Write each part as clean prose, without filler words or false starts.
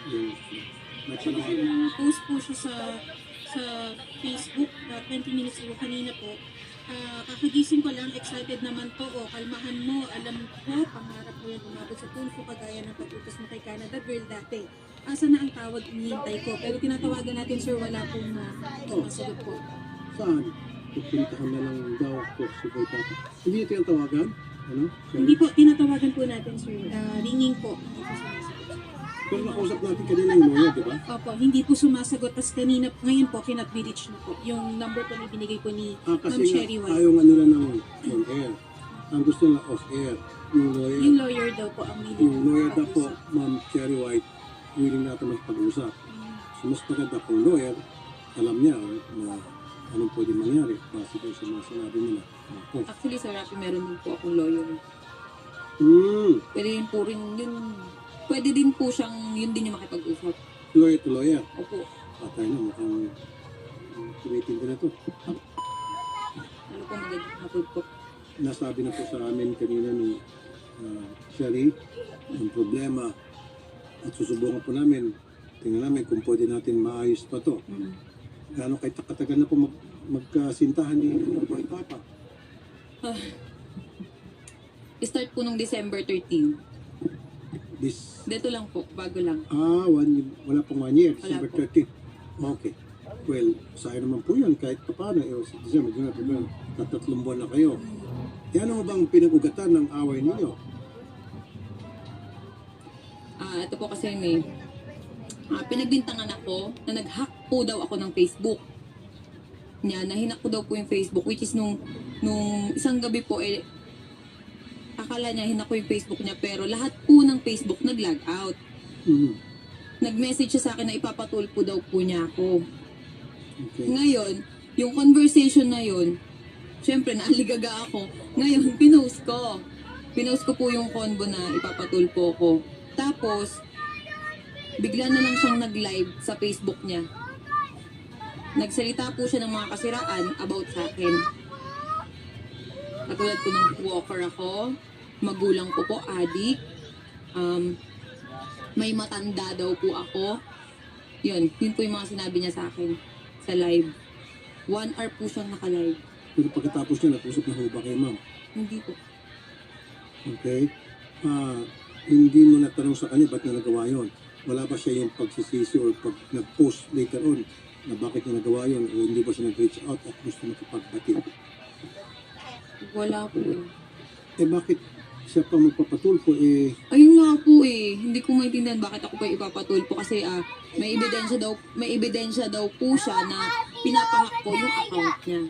Yung, may Actually, panawagan. post po siya sa Facebook 20 minutes ago kanina po. Kakagising ko lang, excited naman po. O, kalmahan mo, alam ko, pangarap mo yan umabot sa Tulfo kagaya ng pag-utos mo kay Canada Girl dati. Asa na ang tawag, inihintay ko. Pero tinatawagan natin, sir, wala pong sumasagot po. Saan? Pupuntahan na lang daw po si Boy Tapa. Hindi niya tinatawagan? Ano? Hindi po, tinatawagan po natin, sir. Ringing po. Hindi po sumasagot. Pero nakausap natin kanina yung lawyer, di ba? Opo, hindi po sumasagot. Tapos kanina, ngayon po, cannot be reached na po. Yung number po na binigay po ni Ma'am Kasi Sherry nga, White. ayaw nga nila ng on-air. Ang gusto nila off-air. Yung lawyer, Yung lawyer daw po ang willing. yung lawyer daw po, Ma'am Cherry White, willing natin magpag-usap. So, mas maganda kung lawyer, alam niya na anong pwede mangyari base doon sa mga sinabi nila. Oh. Actually, sa Rappi, meron din po akong lawyer. Pwede din po siyang, yun din yung makipag-usap. Lawyer to lawyer. Opo. Patay na, mukhang tumitinda na to. Ano po, magandang hapon po. Nasabi na po sa amin kanina ni Sherry ang problema at susubukan po namin. Tingnan namin kung pwede natin maayos pa to. Gaano kay katagal na po magkasintahan ni Boy Papa? Start po nung December 13. This, Dito lang po, bago lang. wala pong 1 year, Wala December po. 13. Okay. Well, sayang naman po yun kahit pa paano. Si December, January, tatatlong buwan na kayo. Ano mo bang pinag-ugatan ng away ninyo? Ito po kasi may pinagbintangan ako na nag-hack po daw ako ng Facebook. Nahinak ko daw po yung Facebook, which is nung isang gabi po, akala niya hinak ko yung Facebook niya, pero lahat po ng Facebook nag-log out. Nag-message siya sa akin na ipapatulpo daw po niya ako. Okay. Ngayon, yung conversation na yun, syempre naaligaga ako. Ngayon, pinost ko. Pinost ko po yung convo na ipapatulpo ko. Tapos, bigla na lang siyang nag-live sa Facebook niya. Nagsalita po siya ng mga kasiraan about sa akin. Katulad po ng walker ako, magulang ko po, adik, may matanda daw po ako. Yun po yung mga sinabi niya sa akin sa live. 1 hour po siyang naka-live. Pero pagkatapos niya, nag-usap na ho ba kayo, ma'am? Hindi po. Okay? Hindi mo natanong sa kanya ba't niya nagawa yun? Wala ba siya yung pagsisisi or pag nag-post later on na bakit niya nagawa yun o hindi ba siya nag-reach out at gusto makipagbati? Wala po eh. Bakit siya pa magpapatulpo Ayun nga po eh. Hindi ko maintindihan bakit ako pa ipapatulpo kasi may ebidensya daw po siya na pinapahack ko yung account niya.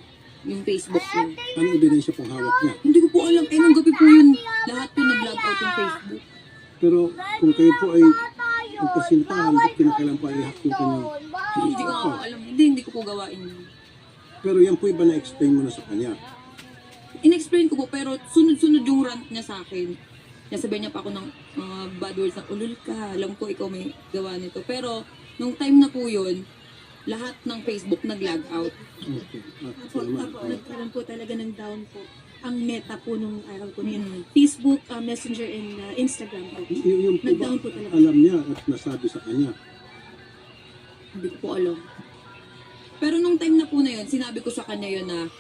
Yung Facebook niya. ano ebidensya pong hawak niya? Hindi ko po alam. Nung gabi po yun, lahat po nag-log out yung Facebook. Pero kung kayo po ay magkasintahan, ba't kinakailan pa i-hack yung kanyang... Hindi ko nga alam. Hindi ko po gawain yun. Pero yan po iba na-explain mo na sa kanya. In-explain ko po, pero sunod-sunod yung rant niya sa akin. Nasabihan niya pa ako ng mga bad words na, ulul ka, alam ko ikaw may gawa nito. Pero, nung time na po yun, lahat ng Facebook nag-log out. Okay. Apo, nagkaroon po talaga ng down po. Ang meta po nung araw po na yun. Facebook, Messenger, and Instagram po. Yung po ba, Nag-down po talaga. alam niya at nasabi sa kanya? Hindi ko po alam. Pero nung time na po na yun, sinabi ko sa kanya yun na,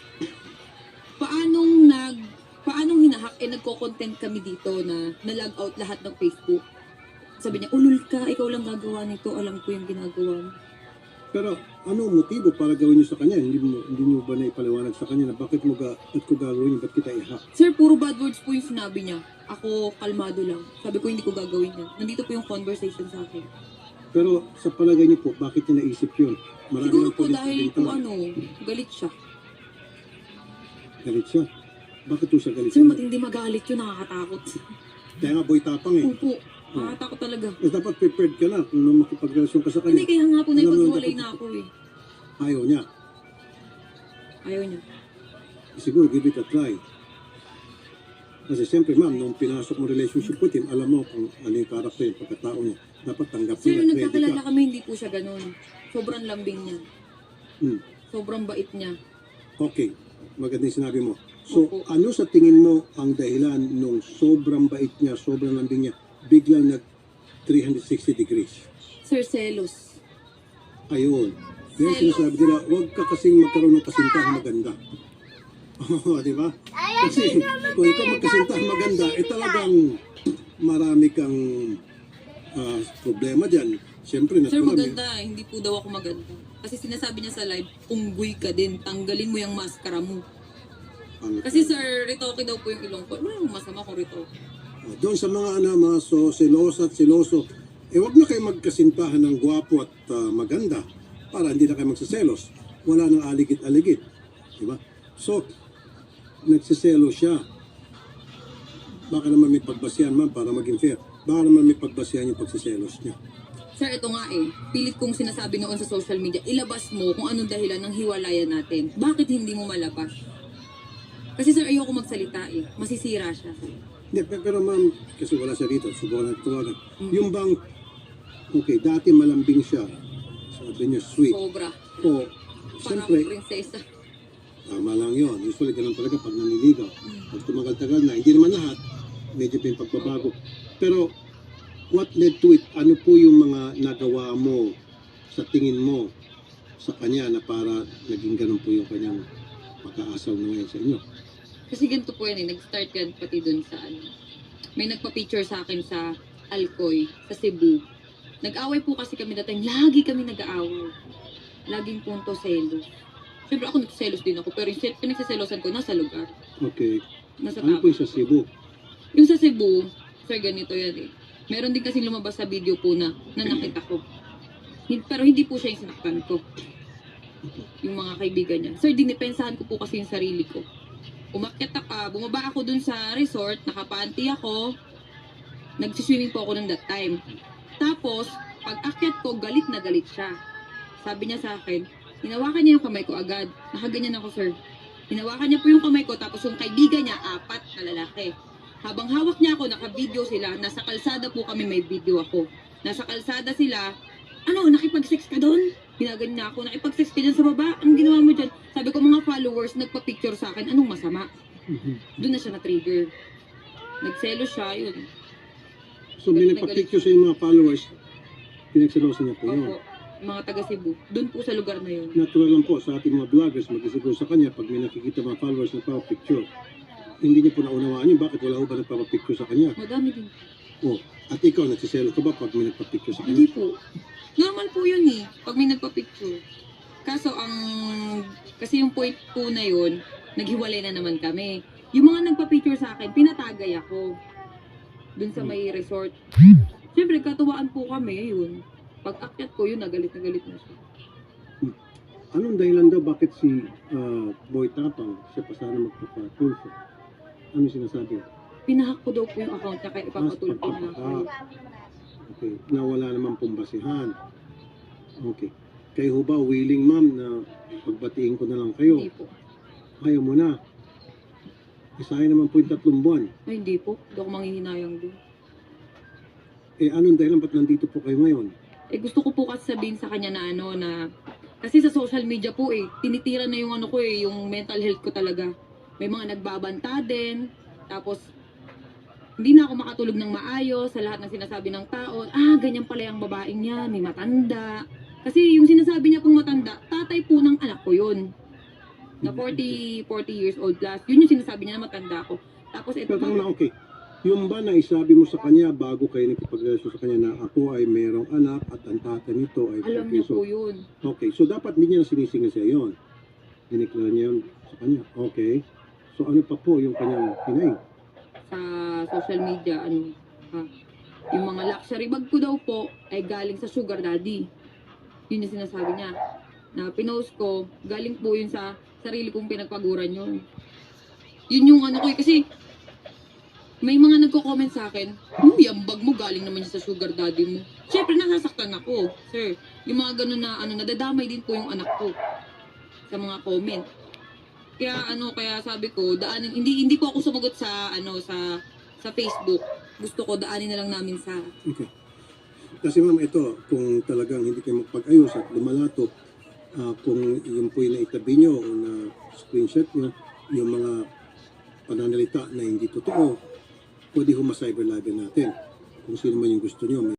paanong hinahack, nagko-content kami dito na na-log out lahat ng Facebook. Sabi niya, ulul ka, ikaw lang gagawa nito, alam ko yung ginagawa mo. Pero anong motibo para gawin niyo sa kanya? Hindi niyo ba na ipaliwanag sa kanya na bakit ba't ko gagawin yun? Ba't kita i-hack? Sir, puro bad words po yung sinabi niya. Ako, kalmado lang. Sabi ko, hindi ko gagawin yan. Nandito po yung conversation sa akin. Pero sa palagay niyo po, bakit niya naisip yun? Marami Siguro ng po police dahil dito. po galit siya. Galit siya. Bakit po siya galit Sir, siya? matindi magalit yun, nakakatakot. Kaya nga boy tapang eh. Opo, nakakatakot talaga. Dapat prepared ka na kung makipagrelasyon ka sa Hindi, kanya. kaya nga po Alam mo, naipagwalay dapat- na ako eh. Ayaw niya. Ayaw niya. Siguro give it a try. Kasi siyempre ma'am, nung pinasok mo relationship with him, alam mo kung ano yung karakter, yung pagkatao niya. Dapat tanggap Sir, niya nung at ready nagkakilala ka. kami, hindi po siya ganun. Sobrang lambing niya. Sobrang bait niya. Okay, magandang sinabi mo. So, Opo. ano sa tingin mo ang dahilan nung sobrang bait niya, sobrang lambing niya, biglang nag 360 degrees? Sir, selos. Ayun. Yan sinasabi nila, huwag ka kasing magkaroon ng kasintahang maganda. Oo, di ba? Kasi kung ikaw magkasintahang maganda, talagang marami kang problema dyan. Siyempre, Sir, natural. maganda. Hindi po daw ako maganda. Kasi sinasabi niya sa live, unggoy ka din. Tanggalin mo yung maskara mo. Kasi sir, ritoke daw po yung ilong ko. Ano yung masama kung ritoke? Doon sa mga mga selosa at seloso, huwag na kayo magkasintahan ng gwapo at maganda para hindi na kayo magsaselos. Wala nang aligit-aligit. Diba? So, nagsiselo siya. Baka naman may pagbasihan man para maging fair. Baka naman may pagbasihan yung pagsiselos niya. Sir, ito nga pilit kong sinasabi noon sa social media, ilabas mo kung anong dahilan ng hiwalayan natin. Bakit hindi mo malabas? Kasi sir, ayoko magsalita masisira siya. Hindi, pero ma'am, kasi wala siya dito, subukan natin tawagan. Yung bang, okay, dati malambing siya, sabi niya sweet. Sobra. O, Parang siyempre, prinsesa. tama lang yun. Usually, ganun talaga pag naniligaw. Pag tumagal-tagal na, hindi naman lahat, medyo pa yung pagbabago. Pero, what led to it? Ano po yung mga nagawa mo sa tingin mo sa kanya na para naging ganun po yung kanyang pagkaasal na ngayon sa inyo? Kasi ganito po yan nag-start yan pati dun sa may nagpa-picture sa akin sa Alcoy, sa Cebu. Nag-away po kasi kami that time. Lagi kami nag-aaway. Laging punto selos. Siyempre ako nagselos din ako, pero yung pinagsaselosan ko nasa lugar. Okay. Nasa Ano po tao. yung sa Cebu? Yung sa Cebu, sir, ganito yan Meron din kasi lumabas sa video po na nakita ko. Pero hindi po siya yung sinaktan ko. Yung mga kaibigan niya. Sir, dinipensahan ko po kasi yung sarili ko. Bumaba ako dun sa resort, nakapanty ako, nagsiswimming po ako nun that time. Tapos, pag akyat ko, galit na galit siya. Sabi niya sa akin, hinawakan niya yung kamay ko agad. Nakaganyan ako, sir. Hinawakan niya po yung kamay ko, tapos yung kaibigan niya, 4 na lalaki. Habang hawak niya ako, naka-video sila. Nasa kalsada po kami, may video ako. Nasa kalsada sila, nakipag-sex ka doon? Ginaganyan niya ako, nakipag-sex ka dyan sa baba? Anong ginawa mo dyan? Sabi ko, mga followers, nagpa-picture sa akin, anong masama? Doon na siya na-trigger. Nagselo siya, yun. So, may nagpa-picture sa yung mga followers, pinagselosan niya po yun. Opo, mga taga Cebu. Doon po sa lugar na yun. Natural lang po sa ating mga vloggers, mag-isiguro sa kanya pag may nakikita mga followers na nagpapapicture. Hindi niyo po naunawaan yun, bakit wala ho ba nagpapapicture sa kanya? Madami din. Oh, at ikaw, nagsiselo ka ba pag may nagpapicture sa Hindi kanya? po. Normal po yun pag may nagpa-picture. Kaso kasi yung point po na yun, naghiwalay na naman kami. Yung mga nagpa-picture sa akin, pinatagay ako. Dun sa may resort. Siyempre, katuwaan po kami, yun. Pag akyat ko, yun, nagalit na siya. Anong dahilan daw bakit si Boy Tapang, siya pa sana magpapatulfo? Ano sinasabi? Pinahack ko daw po yung account niya, kaya ipapatuloy ko na ako. Okay, na wala naman pong basihan. Okay. Kayo ho ba willing, ma'am, na pagbatiin ko na lang kayo? Hindi po. Ayaw mo na. Isahin naman po yung 3 buwan. Ay, hindi po. Hindi ako manghihinayang doon. Anong dahilan ba't nandito po kayo ngayon? Gusto ko po kasi sabihin sa kanya na na kasi sa social media po tinitira na yung yung mental health ko talaga. May mga nagbabanta din. Tapos, hindi na ako makatulog ng maayos sa lahat ng sinasabi ng tao. Ganyan pala yung babaeng yan, may matanda. Kasi yung sinasabi niya pong matanda, tatay po ng anak ko yun. Na 40 years old plus. Yun yung sinasabi niya na matanda ako. Tapos ito Pero na okay. Yung ba na isabi mo sa kanya bago kayo nakipagrelasyon sa kanya na ako ay merong anak at ang tatay nito ay alam niya po yun. Okay, so dapat hindi niya na sinisingil siya yun. Diniklara niya yun sa kanya. Okay. So ano pa po yung kanyang hinaing? Sa social media, yung mga luxury bag ko daw po ay galing sa sugar daddy. Yun yung sinasabi niya. Na pinost ko, galing po yun sa sarili kong pinagpaguran yun. Yun yung kasi may mga nagko-comment sa akin, yung bag mo galing naman sa sugar daddy mo. Siyempre, nasasaktan ako, sir. Yung mga ganun na, nadadamay din po yung anak ko sa mga comment. Kaya sabi ko, hindi po ako sumagot sa sa Facebook. Gusto ko daanin na lang namin sa Okay. Kasi ma'am, ito, kung talagang hindi kayo magpag-ayos at lumalato, kung yung po yung naitabi nyo o na screenshot nyo, yung mga pananalita na hindi totoo, pwede ho ma-cyberlagan natin. Kung sino man yung gusto nyo.